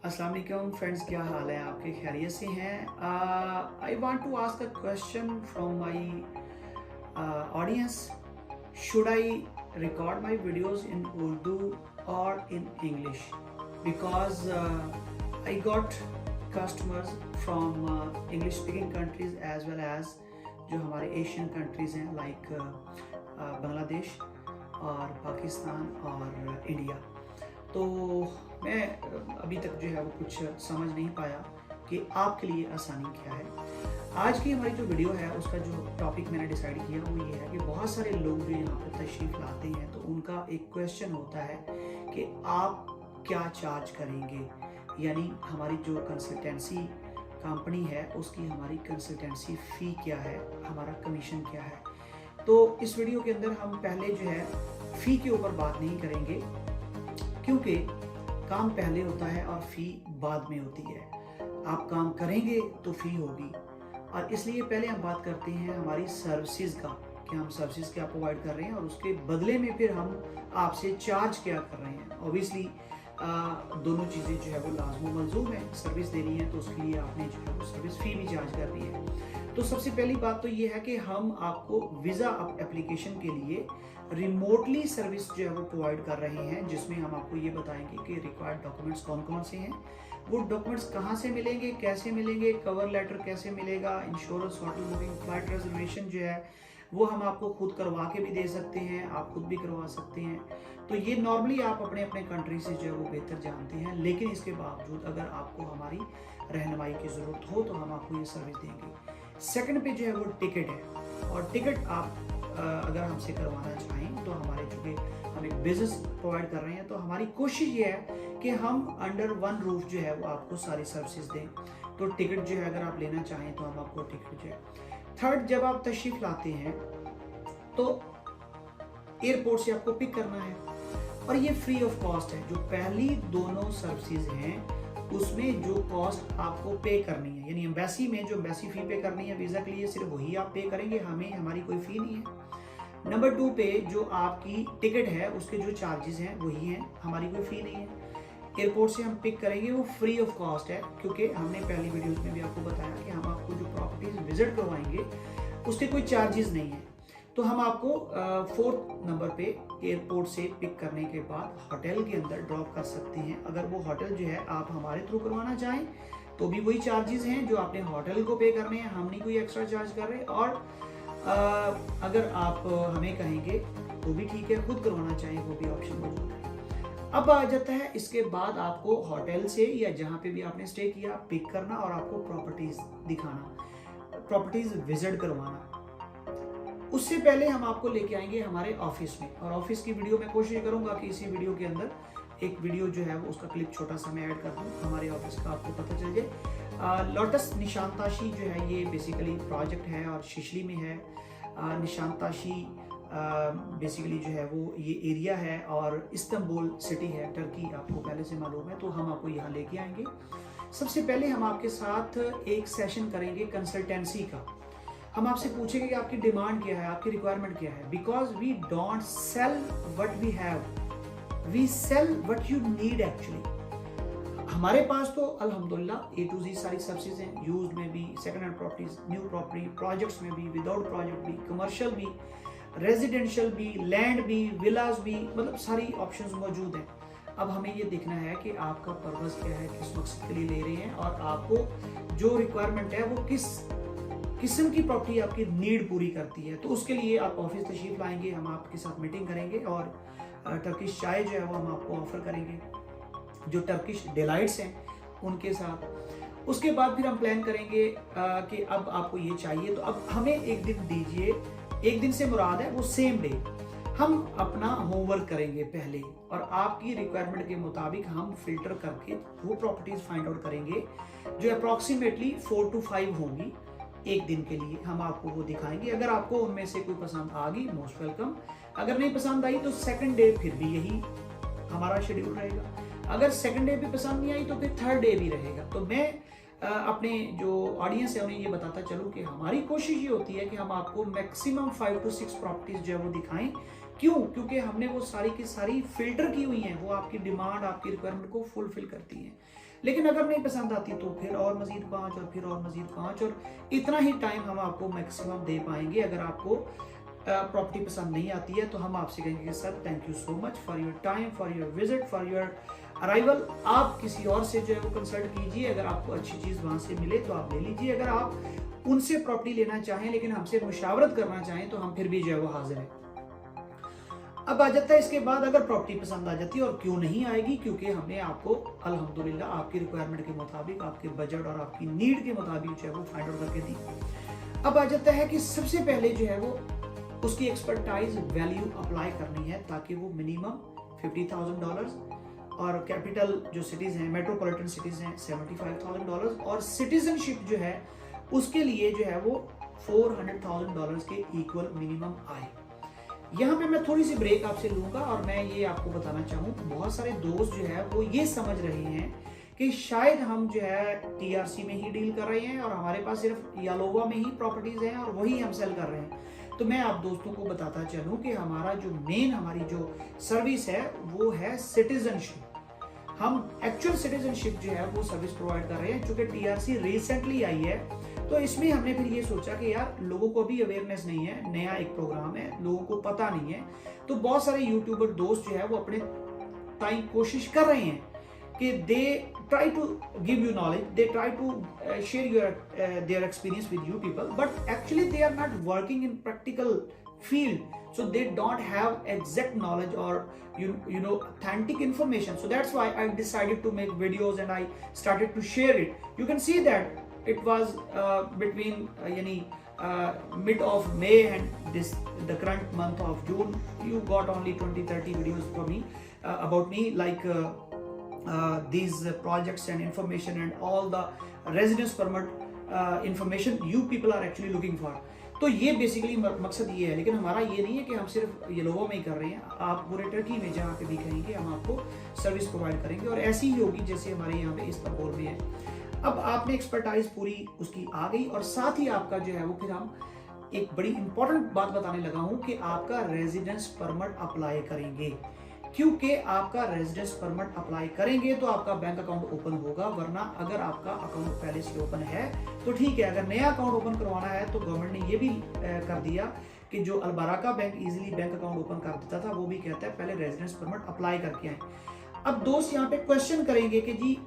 अस्सलाम वालेकुम फ्रेंड्स, क्या हाल है आपके? खैरियत से हैं? I want to ask a question from my audience. Should I record my videos in Urdu or in English? Because I got customers from English speaking countries as well as जो हमारे Asian countries हैं like Bangladesh और पाकिस्तान और India. तो मैं अभी तक जो है वो कुछ समझ नहीं पाया कि आपके लिए आसानी क्या है. आज की हमारी जो वीडियो है उसका जो टॉपिक मैंने डिसाइड किया वो ये है कि बहुत सारे लोग जो यहाँ पर तशरीफ़ लाते हैं तो उनका एक क्वेश्चन होता है कि आप क्या चार्ज करेंगे, यानी हमारी जो कंसल्टेंसी कंपनी है उसकी हमारी कंसल्टेंसी फ़ी क्या है, हमारा कमीशन क्या है. तो इस वीडियो के अंदर हम पहले जो है फ़ी के ऊपर बात नहीं करेंगे क्योंकि काम पहले होता है और फ़ी बाद में होती है. आप काम करेंगे तो फ़ी होगी, और इसलिए पहले हम बात करते हैं हमारी सर्विसेज का कि हम सर्विसेज क्या प्रोवाइड कर रहे हैं और उसके बदले में फिर हम आपसे चार्ज क्या कर रहे हैं. ऑब्वियसली दोनों चीज़ें जो है वो लाज़िम मलज़ूम है. सर्विस देनी है तो उसके लिए आपने जो है वो सर्विस फ़ी भी चार्ज करनी है. तो सबसे पहली बात तो ये है कि हम आपको वीज़ा एप्लीकेशन के लिए रिमोटली सर्विस जो है वो प्रोवाइड कर रहे हैं, जिसमें हम आपको ये बताएंगे कि रिक्वायर्ड डॉक्यूमेंट्स कौन कौन से हैं, वो डॉक्यूमेंट्स कहाँ से मिलेंगे, कैसे मिलेंगे, कवर लेटर कैसे मिलेगा, insurance, hotel booking, flight reservation जो है वो हम आपको खुद करवा के भी दे सकते हैं, आप खुद भी करवा सकते हैं. तो ये नॉर्मली आप अपने अपने कंट्री से जो है वो बेहतर जानते हैं, लेकिन इसके बावजूद अगर आपको हमारी रहनुमाई की ज़रूरत हो तो हम आपको ये सर्विस देंगे. सेकंड पे जो है वो टिकट है, और टिकट आप अगर हमसे करवाना चाहें तो हमारे चूँकि हम एक बिज़नेस प्रोवाइड कर रहे हैं तो हमारी कोशिश ये है कि हम अंडर वन रूफ जो है वो आपको सारी सर्विसेज दें. तो टिकट जो है अगर आप लेना चाहें तो हम आपको टिकट जो है. थर्ड, जब आप तशरीफ़ लाते हैं तो एयरपोर्ट से आपको पिक करना है, और ये फ्री ऑफ कॉस्ट है. जो पहली दोनों सर्विसेज हैं उसमें जो कॉस्ट आपको पे करनी है, यानी एम्बेसी में जो एम्बेसी फ़ी पे करनी है वीज़ा के लिए, सिर्फ वही आप पे करेंगे, हमारी कोई फ़ी नहीं है. नंबर 2 पे जो आपकी टिकट है उसके जो चार्जेस हैं वही हैं, हमारी कोई फ़ी नहीं है. एयरपोर्ट से हम पिक करेंगे वो फ्री ऑफ कॉस्ट है, क्योंकि हमने पहली वीडियोस में भी आपको बताया कि हम आपको जो प्रॉपर्टीज विजिट करवाएंगे उसके कोई चार्जेस नहीं है. तो हम आपको 4th नंबर पे एयरपोर्ट से पिक करने के बाद होटल के अंदर ड्रॉप कर सकते हैं. अगर वो होटल जो है आप हमारे थ्रू करवाना चाहें तो भी वही चार्जेस हैं जो आपने होटल को पे करने हैं, हम नहीं कोई एक्स्ट्रा चार्ज कर रहे. और अगर आप हमें कहेंगे तो भी ठीक है, खुद करवाना चाहें वो भी ऑप्शन मौजूद है. अब आ जाता है इसके बाद आपको होटल से या जहाँ पे भी आपने स्टे किया पिक करना और आपको प्रॉपर्टीज दिखाना, प्रॉपर्टीज विजिट करवाना. उससे पहले हम आपको लेके आएंगे हमारे ऑफिस में, और ऑफिस की वीडियो में कोशिश करूंगा कि इसी वीडियो के अंदर एक वीडियो जो है वो उसका क्लिप छोटा सा मैं ऐड कर दूं, हमारे ऑफिस का आपको पता चल जाए. लोटस निशांताशी जो है ये बेसिकली प्रोजेक्ट है और शिशली में है. निशांताशी बेसिकली जो है वो ये एरिया है और इस्तांबुल सिटी है, टर्की, आपको पहले से मालूम है. तो हम आपको यहाँ लेके आएंगे. सबसे पहले हम आपके साथ एक सेशन करेंगे कंसल्टेंसी का. हम आपसे पूछेंगे कि आपकी डिमांड क्या है, आपकी रिक्वायरमेंट क्या है. Because we don't sell what we have, we sell what you need. Actually हमारे पास तो अल्हम्दुलिल्लाह A to Z सारी सर्विसेज हैं, यूज्ड में भी, second hand properties, new property, projects में भी, विदाउट प्रोजेक्ट भी, कमर्शियल भी, रेजिडेंशियल भी, लैंड भी, विलास भी, मतलब सारी ऑप्शंस मौजूद हैं. अब हमें ये देखना है कि आपका पर्पस क्या है, किस मकसद के लिए ले रहे हैं, और आपको जो रिक्वायरमेंट है वो किस किस्म की प्रॉपर्टी आपकी नीड पूरी करती है. तो उसके लिए आप ऑफिस तशरीफ लाएंगे, हम आपके साथ मीटिंग करेंगे और टर्किश चाय जो है वो हम आपको ऑफर करेंगे, जो टर्किश डिलाइट्स हैं उनके साथ. उसके बाद फिर हम प्लान करेंगे कि अब आपको ये चाहिए तो अब हमें एक दिन दीजिए. एक दिन से मुराद है वो सेम डे. हम अपना होमवर्क करेंगे पहले, और आपकी रिक्वायरमेंट के मुताबिक हम फिल्टर करके वो प्रॉपर्टीज फाइंड आउट करेंगे जो अप्रॉक्सीमेटली 4 to 5 होंगी एक दिन के लिए. हम आपको वो दिखाएंगे. अगर आपको उनमें से कोई पसंद आ गई, मोस्ट वेलकम. अगर नहीं पसंद आई तो सेकंड डे फिर भी यही हमारा शेड्यूल रहेगा. अगर सेकंड डे भी पसंद नहीं आई तो फिर थर्ड डे भी रहेगा. तो मैं अपने जो ऑडियंस है उन्हें ये बताता चलूँ कि हमारी कोशिश ये होती है कि हम आपको मैक्सिमम 5 to 6 प्रॉपर्टीज जो है वो दिखाएं. क्यों? क्योंकि हमने वो सारी की सारी फिल्टर की हुई हैं, वो आपकी डिमांड, आपकी रिक्वायरमेंट को फुलफिल करती हैं. लेकिन अगर नहीं पसंद आती तो फिर और मजीद 5 और फिर और मजीद 5, और इतना ही टाइम हम आपको मैक्सिमम दे पाएंगे। अगर आपको प्रॉपर्टी पसंद नहीं आती है तो हम आपसे कहेंगे कि sir thank you so much for your time, for your visit, for your arrival. आप किसी और से जो है वो कंसल्ट कीजिए, अगर आपको अच्छी चीज़ वहाँ से मिले तो आप ले लीजिए। अगर आप उनसे प्रॉपर्टी लेना चाहें लेकिन हमसे मुशावरत करना चाहें तो हम फिर भी जो है वो हाजिर हैं। अब आ जाता है इसके बाद अगर प्रॉपर्टी पसंद आ जाती है, और क्यों नहीं आएगी, क्योंकि हमने आपको अल्हम्दुलिल्लाह आपकी रिक्वायरमेंट के मुताबिक, आपके बजट और आपकी नीड के मुताबिक जो है वो फाइंड आउट करके दी। अब आ जाता है कि सबसे पहले जो है वो उसकी एक्सपर्टाइज वैल्यू अप्लाई करनी है, ताकि वो मिनिमम $50,000 और कैपिटल जो सिटीज हैं, मेट्रोपॉलिटन सिटीज हैं, $75,000 और सिटीजनशिप जो है उसके लिए जो है वो $400,000 के इक्वल मिनिमम आए। यहाँ पे मैं थोड़ी सी ब्रेक आपसे लूंगा और मैं ये आपको बताना चाहूँ, बहुत सारे दोस्त जो है वो ये समझ रहे हैं कि शायद हम जो है टीआरसी में ही डील कर रहे हैं और हमारे पास सिर्फ यालोवा में ही प्रॉपर्टीज हैं और वही हम सेल कर रहे हैं। तो मैं आप दोस्तों को बताता चलूं कि हमारा जो मेन हमारी जो सर्विस है वो है सिटीजनशिप। हम एक्चुअल सिटीजनशिप जो है वो सर्विस प्रोवाइड कर रहे हैं। चूंकि टीआरसी रिसेंटली आई है तो इसमें हमने फिर ये सोचा कि यार लोगों को अभी अवेयरनेस नहीं है, नया एक प्रोग्राम है, लोगों को पता नहीं है। तो बहुत सारे यूट्यूबर दोस्त जो है वो अपने ताई कोशिश कर रहे हैं कि they try to give you knowledge, they try to share your their experience with you people, but actually they are not working in practical field, so they don't have exact knowledge or you know authentic information. So that's why I decided to make videos and I started to share it. You can see that it was between mid of May and the current month of June. You got only 20-30 videos from me about me, like these projects and information and all the residence permit information you people are actually looking for. तो ये basically मकसद ये है, लेकिन हमारा ये नहीं है कि हम सिर्फ येलोवा में ही कर रहे हैं। आप पूरे टर्की में जहाँ पे भी कहेंगे हम आपको सर्विस प्रोवाइड करेंगे और ऐसी ही होगी जैसे हमारे यहाँ पे इस्तांबुल में है। अब आपने एक्सपर्टाइज पूरी उसकी आ गई और साथ ही आपका जो है वो फिर हम एक बड़ी इंपॉर्टेंट बात बताने लगा हूँ कि आपका रेजिडेंस परमिट अप्लाई करेंगे, क्योंकि आपका रेजिडेंस परमिट अप्लाई करेंगे तो आपका बैंक अकाउंट ओपन होगा, वरना अगर आपका अकाउंट पहले से ओपन है तो ठीक है। अगर नया अकाउंट ओपन करवाना है तो गवर्नमेंट ने ये भी कर दिया कि जो Albaraka bank easily bank account open कर देता था, वो भी कहता है पहले रेजिडेंस परमिट अप्लाई करके आए। अब दोस्त यहाँ पे क्वेश्चन करेंगे कि जी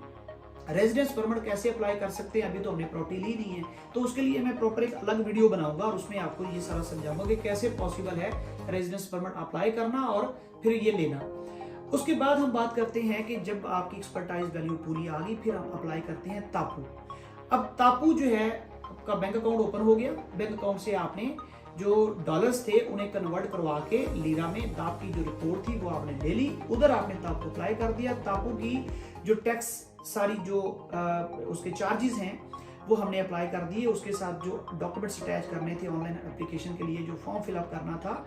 रेजिडेंस परमिट कैसे अप्लाई कर सकते हैं, अभी तो हमने प्रॉपर्टी ली नहीं है। तो उसके लिए मैं प्रॉपर एक अलग वीडियो बनाऊंगा और उसमें आपको ये सारा समझाऊंगा कि कैसे पॉसिबल है रेजिडेंस परमिट अप्लाई करना और फिर ये लेना। उसके बाद हम बात करते हैं कि जब आपकी एक्सपर्टाइज वैल्यू पूरी आ गई फिर हम अप्लाई करते हैं तापू। अब तापू जो है आपका बैंक अकाउंट ओपन हो गया, बैंक अकाउंट से आपने जो डॉलर्स थे उन्हें कन्वर्ट करवा के लीरा में ताप की जो रिपोर्ट थी वो आपने ले ली, उधर आपने तापू अप्लाई कर दिया। तापू की जो टैक्स सारी जो उसके चार्जेस हैं वो हमने अप्लाई कर दिए। उसके साथ जो डॉक्यूमेंट्स अटैच करने थे ऑनलाइन एप्लीकेशन के लिए, जो फॉर्म फिलअप करना था,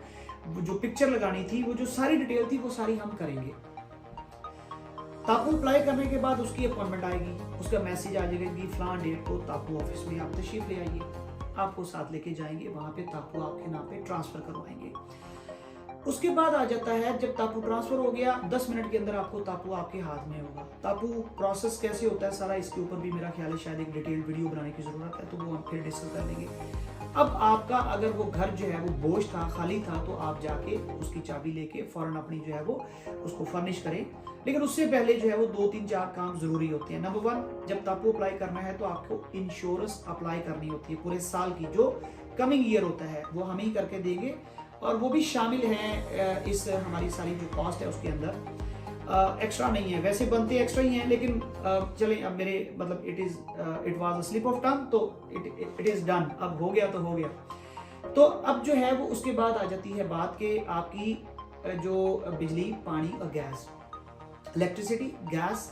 जो पिक्चर लगानी थी, वो जो सारी डिटेल थी वो सारी हम करेंगे। तापू अप्लाई करने के बाद उसकी अपॉइंटमेंट आएगी, उसका मैसेज आ जाएगा कि फलां डेट को तापू ऑफिस में आप तशरीफ ले आइए, आपको साथ लेके जाएंगे, वहां पे तापू आपके नाम पे ट्रांसफर करवाएंगे। उसके बाद आ जाता है जब तापू ट्रांसफर हो गया 10 मिनट के अंदर आपको तापू आपके हाथ में होगा। तापू प्रोसेस कैसे होता है सारा, इसके ऊपर भी मेरा ख्याल है शायद एक डिटेल्ड वीडियो बनाने की जरूरत है, तो वो हम फिर डिस्कस कर लेंगे। अब आपका अगर वो घर जो है वो बोझ था, खाली था, तो आप जाके उसकी चाबी लेके फौरन अपनी जो है वो उसको फर्निश करें। लेकिन उससे पहले जो है वो 2-3-4 काम जरूरी होते हैं। नंबर 1, जब तापू अप्लाई करना है तो आपको इंश्योरेंस अप्लाई करनी होती है पूरे साल की, जो कमिंग ईयर होता है वो हम ही करके देंगे और वो भी शामिल है इस हमारी सारी जो कॉस्ट है उसके अंदर। एक्स्ट्रा नहीं है, वैसे बनते एक्स्ट्रा ही हैं, लेकिन चलें अब मेरे मतलब it was a slip of tongue, तो इट इज डन, अब हो गया तो हो गया। तो अब जो है वो उसके बाद आ जाती है बात कि आपकी जो बिजली, पानी और gas, electricity, gas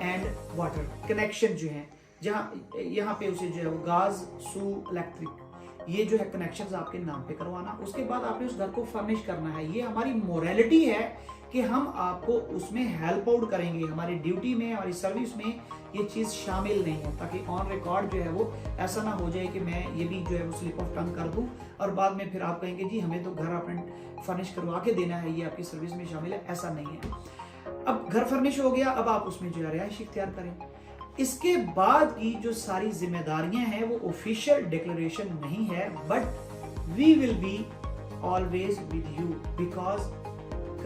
and water connection जो है, जहाँ यहाँ पे उसे जो है वो गैस, सू, इलेक्ट्रिक, ये जो है कनेक्शंस आपके नाम पे करवाना। उसके बाद आपने उस घर को फर्निश करना है। ये हमारी मोरालिटी है कि हम आपको उसमें हेल्प आउट करेंगे। हमारी ड्यूटी में, हमारी सर्विस में ये चीज़ शामिल नहीं है, ताकि ऑन रिकॉर्ड जो है वो ऐसा ना हो जाए कि मैं ये भी जो है वो स्लिप ऑफ टंग कर दूं और बाद में फिर आप कहेंगे जी हमें तो घर आपने फर्निश करवा के देना है, ये आपकी सर्विस में शामिल है। ऐसा नहीं है। अब घर फर्निश हो गया, अब आप उसमें जो है रिहाइश इख्तियार करें। इसके बाद की जो सारी जिम्मेदारियां हैं वो ऑफिशियल डिक्लेरेशन नहीं है, but we will be always with you, because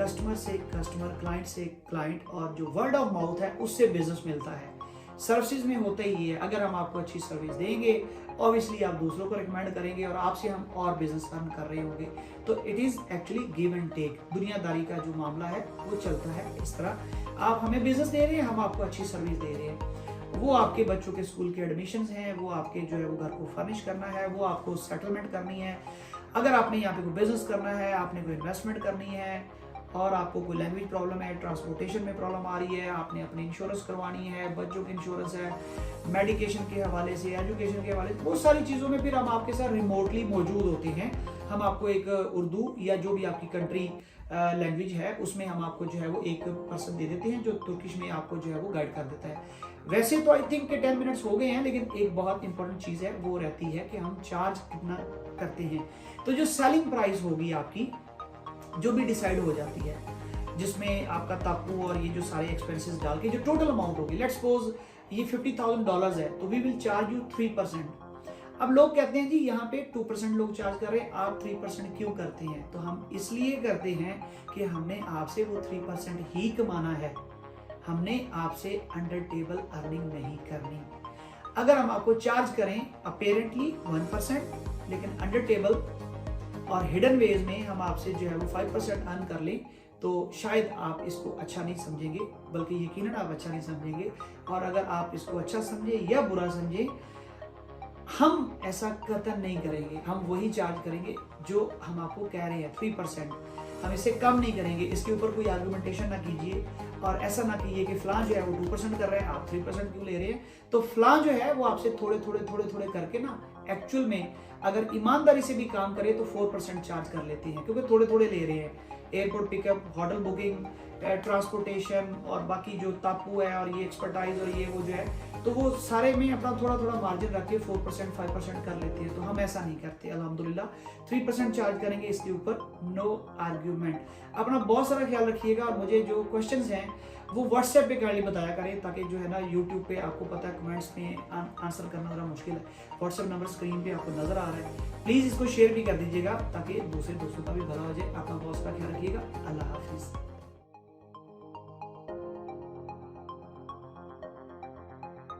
customer से कस्टमर, क्लाइंट से क्लाइंट, और जो वर्ड ऑफ माउथ है उससे बिजनेस मिलता है। सर्विसेज में होता ही है, अगर हम आपको अच्छी सर्विस देंगे ऑब्वियसली आप दूसरों को रिकमेंड करेंगे और आपसे हम और बिजनेस अर्न कर रहे होंगे। तो it is actually give and take, दुनियादारी का जो मामला है वो चलता है इस तरह। आप हमें बिजनेस दे रहे हैं, हम आपको अच्छी सर्विस दे रहे हैं। वो आपके बच्चों के स्कूल के एडमिशन हैं, वो आपके जो है वो घर को फर्निश करना है, वो आपको सेटलमेंट करनी है, अगर आपने यहाँ पे कोई बिजनेस करना है, आपने कोई इन्वेस्टमेंट करनी है, और आपको कोई लैंग्वेज प्रॉब्लम है, ट्रांसपोर्टेशन में प्रॉब्लम आ रही है, आपने अपनी इंश्योरेंस करवानी है, बच्चों की इंश्योरेंस है, मेडिकेशन के हवाले से, एजुकेशन के हवाले से, बहुत सारी चीज़ों में फिर हम आपके साथ रिमोटली मौजूद होते हैं। हम आपको एक उर्दू या जो भी आपकी कंट्री लैंग्वेज है उसमें हम आपको जो है वो एक पर्सन दे देते हैं जो तुर्किश में आपको जो है वो गाइड कर देता है। वैसे तो आई थिंक कि 10 मिनट्स हो गए हैं, लेकिन एक बहुत इंपॉर्टेंट चीज़ है वो रहती है कि हम चार्ज कितना करते हैं। तो जो सेलिंग प्राइस होगी आपकी जो भी डिसाइड हो जाती है, जिसमें आपका ताकू और ये जो सारे एक्सपेंसेस डाल के जो टोटल अमाउंट होगी, लेट्स सपोज ये $50,000 है, तो वी विल चार्ज यू 3%। अब लोग कहते हैं जी यहाँ पे 2% लोग चार्ज कर रहे हैं, आप 3% क्यों करते हैं? तो हम इसलिए करते हैं कि हमने आपसे वो 3% ही कमाना है, हमने आपसे अंडर टेबल अर्निंग नहीं करनी। अगर हम आपको चार्ज करें अपेरेंटली 1%, लेकिन अंडर टेबल और हिडन वेज में हम आपसे जो है वो 5% अर्न कर लें, तो शायद आप इसको अच्छा नहीं समझेंगे, बल्कि यकीनन आप अच्छा नहीं समझेंगे। और अगर आप इसको अच्छा समझे या बुरा समझे, हम ऐसा कतई नहीं करेंगे। हम वही चार्ज करेंगे जो हम आपको कह रहे हैं 3%, हम इससे कम नहीं करेंगे। इसके ऊपर कोई आर्गुमेंटेशन ना कीजिए और ऐसा ना कीजिए कि फलां जो है वो 2% कर रहे हैं, आप 3% क्यों ले रहे हैं। तो फलां जो है वो आपसे थोड़े थोड़े करके ना एक्चुअल में अगर ईमानदारी से भी काम करे तो 4% चार्ज कर लेते हैं, क्योंकि थोड़े थोड़े ले रहे हैं। Airport pickup, hotel booking, transportation और बाकी जो तापू है और ये एक्सपर्टाइज और ये वो जो है, तो वो सारे में अपना थोड़ा थोड़ा मार्जिन रख के 4% 5% कर लेते हैं। तो हम ऐसा नहीं करते अल्हम्दुलिल्लाह, 3% चार्ज करेंगे, इसके ऊपर नो आर्ग्यूमेंट। अपना बहुत सारा ख्याल रखिएगा और मुझे जो क्वेश्चंस हैं वो व्हाट्सएप पे काइंडली बताया करें, ताकि जो है ना यूट्यूब पे आपको पता है कमेंट्स में आंसर करना ज़रा मुश्किल है। व्हाट्सएप नंबर स्क्रीन पे आपको नजर आ रहा है, प्लीज़ इसको शेयर भी कर दीजिएगा ताकि दूसरे दोस्तों का भी भला हो जाए। अपना बहुत सारा ख्याल रखिएगा। अल्लाह हाफिज़।